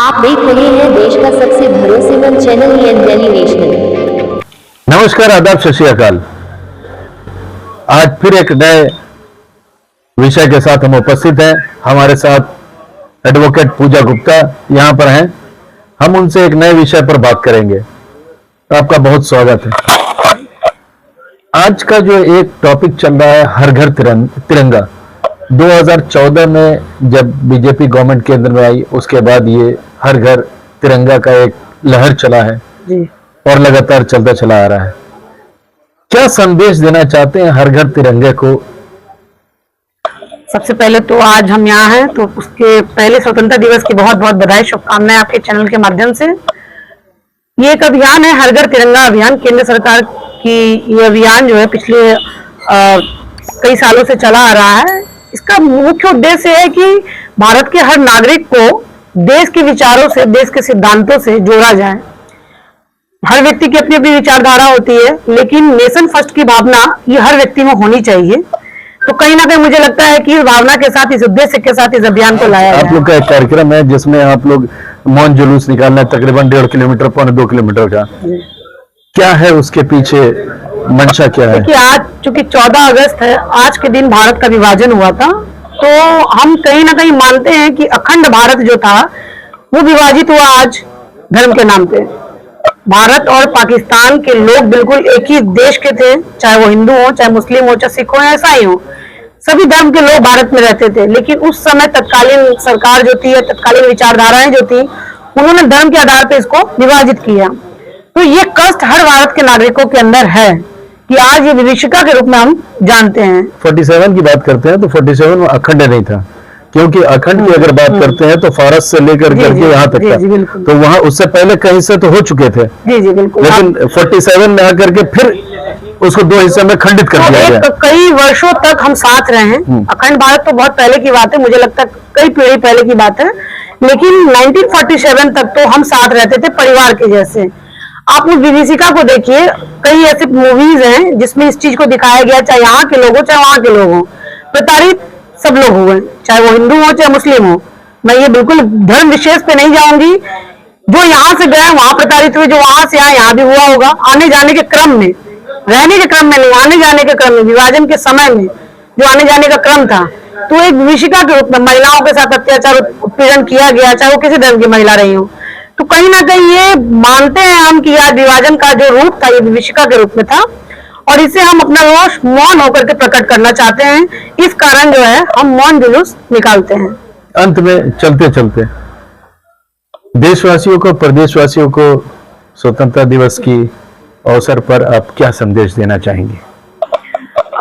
आप देख रहे हैं देश का सबसे भरोसेमंद चैनल दिल्ली नेशनल। नमस्कार, आदाब, सत श्री अकाल। आज फिर एक नए विषय के साथ हम उपस्थित हैं। हमारे साथ एडवोकेट पूजा गुप्ता यहां पर हैं। हम उनसे एक नए विषय पर बात करेंगे। तो आपका बहुत स्वागत है। आज का जो एक टॉपिक चल रहा है, हर घर तिरंगा। 2014 में जब बीजेपी गवर्नमेंट केंद्र में आई, उसके बाद ये हर घर तिरंगा का एक लहर चला है जी, और लगातार चलता चला आ रहा है। क्या संदेश देना चाहते हैं हर घर तिरंगे को? सबसे पहले तो आज हम यहाँ हैं, तो उसके पहले स्वतंत्रता दिवस की बहुत बहुत बधाई, शुभकामनाएं आपके चैनल के माध्यम से। ये एक अभियान है, हर घर तिरंगा अभियान। केंद्र सरकार की ये अभियान जो है पिछले कई सालों से चला आ रहा है। इसका मुख्य उद्देश्य है कि भारत के हर नागरिक को देश के विचारों से, देश के सिद्धांतों से जोड़ा जाए। हर व्यक्ति की अपनी अपनी विचारधारा होती है, लेकिन नेशन फर्स्ट की भावना ये हर व्यक्ति में होनी चाहिए। तो कहीं ना कहीं मुझे लगता है कि इस भावना के साथ, इस उद्देश्य के साथ इस अभियान को लाया गया। आप लोग का एक कार्यक्रम है जिसमें आप लोग मौन जुलूस निकालना है, तकरीबन 1.5 किलोमीटर, 2 किलोमीटर का। क्या है उसके पीछे मंशा, क्या है? देखिए, आज चूंकि 14 अगस्त है, आज के दिन भारत का विभाजन हुआ था, तो हम कहीं ना कहीं मानते हैं कि अखंड भारत जो था वो विभाजित हुआ आज धर्म के नाम पे। भारत और पाकिस्तान के लोग बिल्कुल एक ही देश के थे, चाहे वो हिंदू हो, चाहे मुस्लिम हो, चाहे सिख हो, या ईसाई हो। सभी धर्म के लोग भारत में रहते थे। लेकिन उस समय तत्कालीन सरकार जो थी, या तत्कालीन विचारधाराएं जो थी, उन्होंने धर्म के आधार पर इसको विभाजित किया। तो ये कष्ट हर भारत के नागरिकों के अंदर है कि आज ये विभीषिका के रूप में हम जानते हैं। 47 की बात करते हैं तो 47 में अखंड नहीं था, क्योंकि अखंड की अगर बात करते हैं तो फारस से लेकर करके यहाँ तक था, तो वहाँ उससे पहले कहीं से तो हो चुके थे। जी जी बिल्कुल। लेकिन 47 में आकर के फिर उसको 2 हिस्से में खंडित कर दिया गया। कई वर्षों तक हम साथ रहे हैं। अखंड भारत तो बहुत पहले की बात है, मुझे लगता है कई पीढ़ी पहले की बात है। लेकिन 1947 तक तो हम साथ रहते थे परिवार के जैसे। आप उस विभीषिका को देखिए, कई ऐसे मूवीज हैं जिसमें इस चीज को दिखाया गया, चाहे यहाँ के लोग हो चाहे वहां के लोग हो, प्रताड़ित सब लोग हुए, चाहे वो हिंदू हो चाहे मुस्लिम हो। मैं ये बिल्कुल धर्म विशेष पे नहीं जाऊंगी। जो यहाँ से गए वहां प्रताड़ित हुए, जो वहां से आए यहाँ भी हुआ होगा। आने जाने के क्रम में, रहने के क्रम में नहीं, आने जाने के क्रम में, विभाजन के समय में जो आने जाने का क्रम था, तो एक विभीषिका के रूप में महिलाओं के साथ अत्याचार, उत्पीड़न किया गया, चाहे वो किसी धर्म की महिला रही हो। तो कहीं ना कहीं ये मानते हैं हम कि आज विभाजन का जो रूप था ये विभीषिका के रूप में था, और इसे हम अपना रोष मौन होकर के प्रकट करना चाहते हैं। इस कारण जो है हम मौन जुलूस निकालते हैं। अंत में चलते चलते देशवासियों को, प्रदेशवासियों को स्वतंत्रता दिवस की अवसर पर आप क्या संदेश देना चाहेंगे?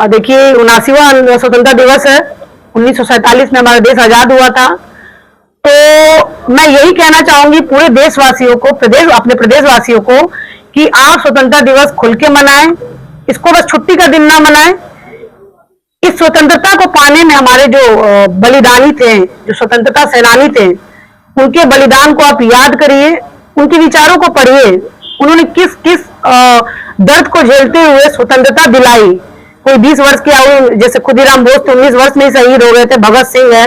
देखिए, 79वां स्वतंत्रता दिवस है। 1947 में हमारा देश आजाद हुआ था। तो मैं यही कहना चाहूंगी पूरे देशवासियों को, अपने प्रदेशवासियों को, कि आप स्वतंत्रता दिवस खुल के मनाएं। इसको बस छुट्टी का दिन ना मनाएं। इस स्वतंत्रता को पाने में हमारे जो बलिदानी थे, जो स्वतंत्रता सेनानी थे, उनके बलिदान को आप याद करिए, उनके विचारों को पढ़िए। उन्होंने किस किस दर्द को झेलते हुए स्वतंत्रता दिलाई। कोई 20 वर्ष की आयु, जैसे खुदीराम बोस तो 19 वर्ष में ही शहीद हो गए थे, भगत सिंह है,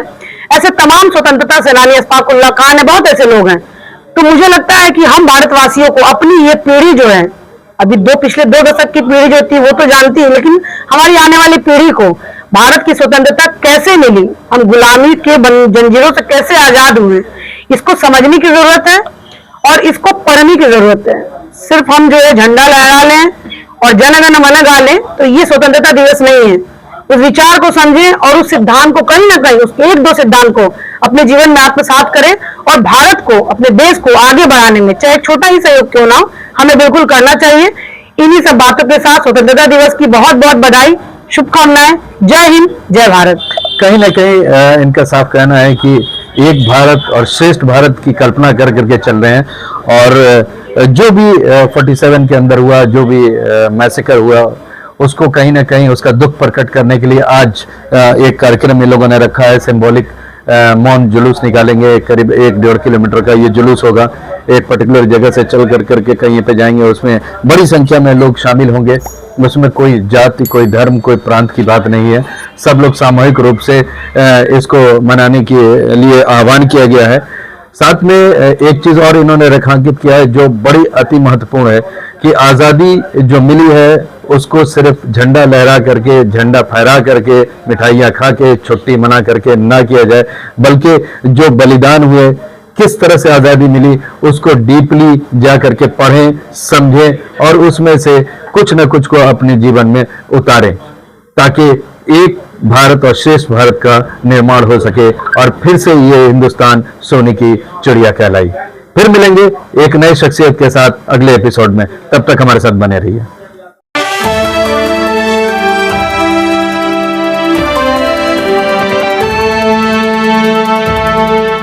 ऐसे तमाम स्वतंत्रता सेनानी, अशफाक उल्लाह खान है, बहुत ऐसे लोग हैं। तो मुझे लगता है कि हम भारतवासियों को अपनी ये पीढ़ी जो है, अभी पिछले 2 दशक की पीढ़ी जो थी वो तो जानती है, लेकिन हमारी आने वाली पीढ़ी को भारत की स्वतंत्रता कैसे मिली, हम गुलामी के जंजीरों से कैसे आजाद हुए, इसको समझने की जरूरत है और इसको पढ़ने की जरूरत है। सिर्फ हम जो है झंडा लहरा लें और जन गण मन गा लें तो ये स्वतंत्रता दिवस नहीं है। उस विचार को समझें और उस सिद्धांत को कहीं ना कहीं, उसके 1-2 सिद्धांत को अपने जीवन में आत्मसात करें, और भारत को, अपने देश को आगे बढ़ाने में चाहे छोटा ही सहयोग क्यों ना हो, हमें बिल्कुल करना चाहिए। इन्हीं सब बातों के साथ स्वतंत्रता दिवस की बहुत बहुत बधाई, शुभकामनाएं। जय हिंद, जय भारत। कहीं ना कहीं इनका साफ कहना है कि एक भारत और श्रेष्ठ भारत की कल्पना कर करके चल रहे हैं, और जो भी 47 के अंदर हुआ, जो भी मैसेकर हुआ, उसको कहीं ना कहीं उसका दुख प्रकट करने के लिए आज एक कार्यक्रम इन लोगों ने रखा है। सिंबॉलिक मौन जुलूस निकालेंगे, करीब 1-1.5 किलोमीटर का ये जुलूस होगा। एक पर्टिकुलर जगह से चल करके कहीं पे जाएंगे, उसमें बड़ी संख्या में लोग शामिल होंगे। उसमें कोई जाति, कोई धर्म, कोई प्रांत की बात नहीं है। सब लोग सामूहिक रूप से इसको मनाने के लिए आह्वान किया गया है। साथ में एक चीज और इन्होंने रेखांकित किया है जो बड़ी अति महत्वपूर्ण है कि आजादी जो मिली है उसको सिर्फ झंडा लहरा करके, झंडा फहरा करके, मिठाइयाँ खा के, छुट्टी मना करके ना किया जाए, बल्कि जो बलिदान हुए, किस तरह से आजादी मिली, उसको डीपली जा करके पढ़ें, समझें और उसमें से कुछ न कुछ को अपने जीवन में उतारें, ताकि एक भारत और श्रेष्ठ भारत का निर्माण हो सके और फिर से ये हिंदुस्तान सोने की चिड़िया कहलाई। फिर मिलेंगे एक नई शख्सियत के साथ अगले एपिसोड में। तब तक हमारे साथ बने रहिए।